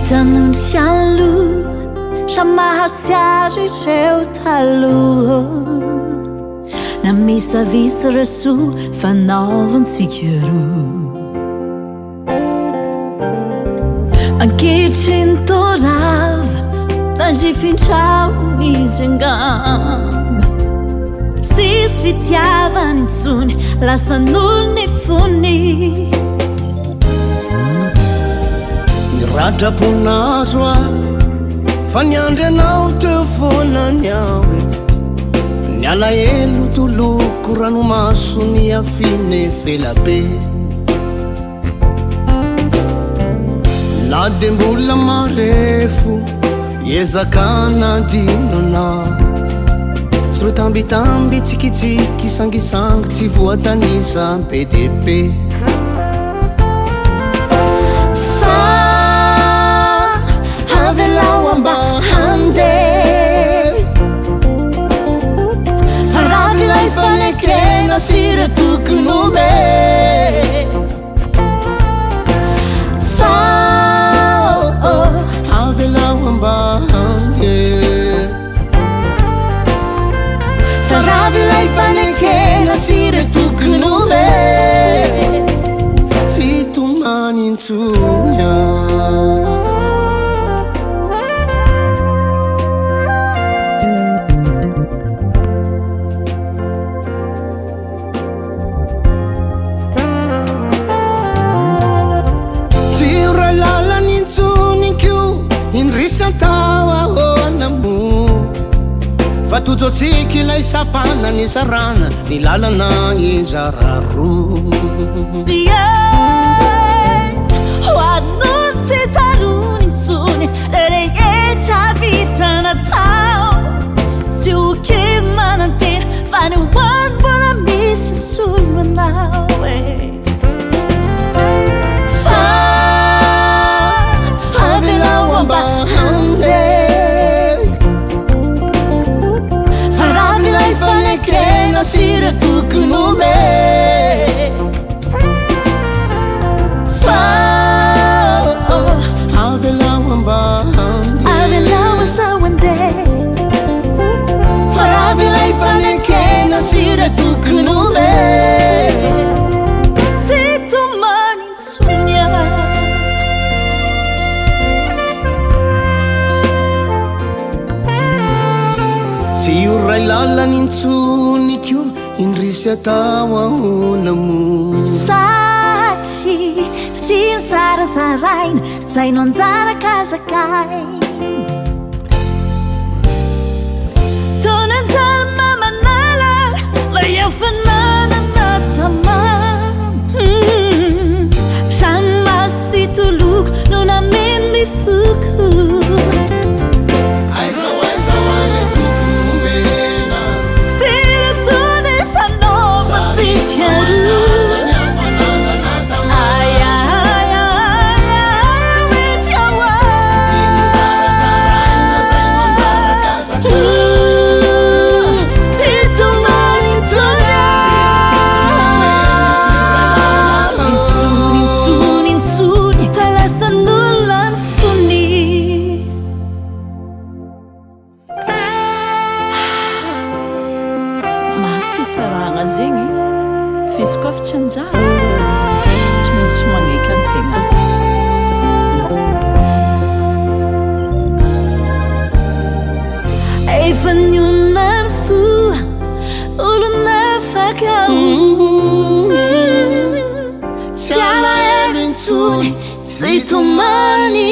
tanondrianlo samahatsiaro iseo taloha na misavisa raso fanaovantsika roa ankehitriny torava tandrifintrao izy angamba tsisy fitiavany intsony lasan'olony fony radraponazo a fa niandry anao teo fonany aho ny alahelo toloko ranomaso ny afine felabe na de mbola marefo iezakana dino anao sy ro tambitamby tsikitsiky sangisangy tsy voatanisa BDP avelao amba hande faravilay fanekena sira tokonome avelao amba hande faravilay fanekena sira tokonome tsy tomanintsonya fatojotsiky lay sapana ny sarana ny lalana izararo hoadnon tsy tsarony intsony rehetra vitana tao tsy oke manantena fa ny hoany vola misy solonao fa avelao amba hande fanekena sira tokonome fa avelao amba hande avelao asawande faravilay fanekena sira tokonome tsy tomanintsonya tsy ioray lalany intsoniko indrisy atao ahonamo satri fitiny sarazaraina zay no anjaraka zakay tonanjara mamanala lay afananana tamam samasitoloko no namendy fuku saragna zegny fiskofa tsy anjara tsy maintsy magnaiky antegna efa nionany foa olona fakao tsy alahelo intsony tsy tomany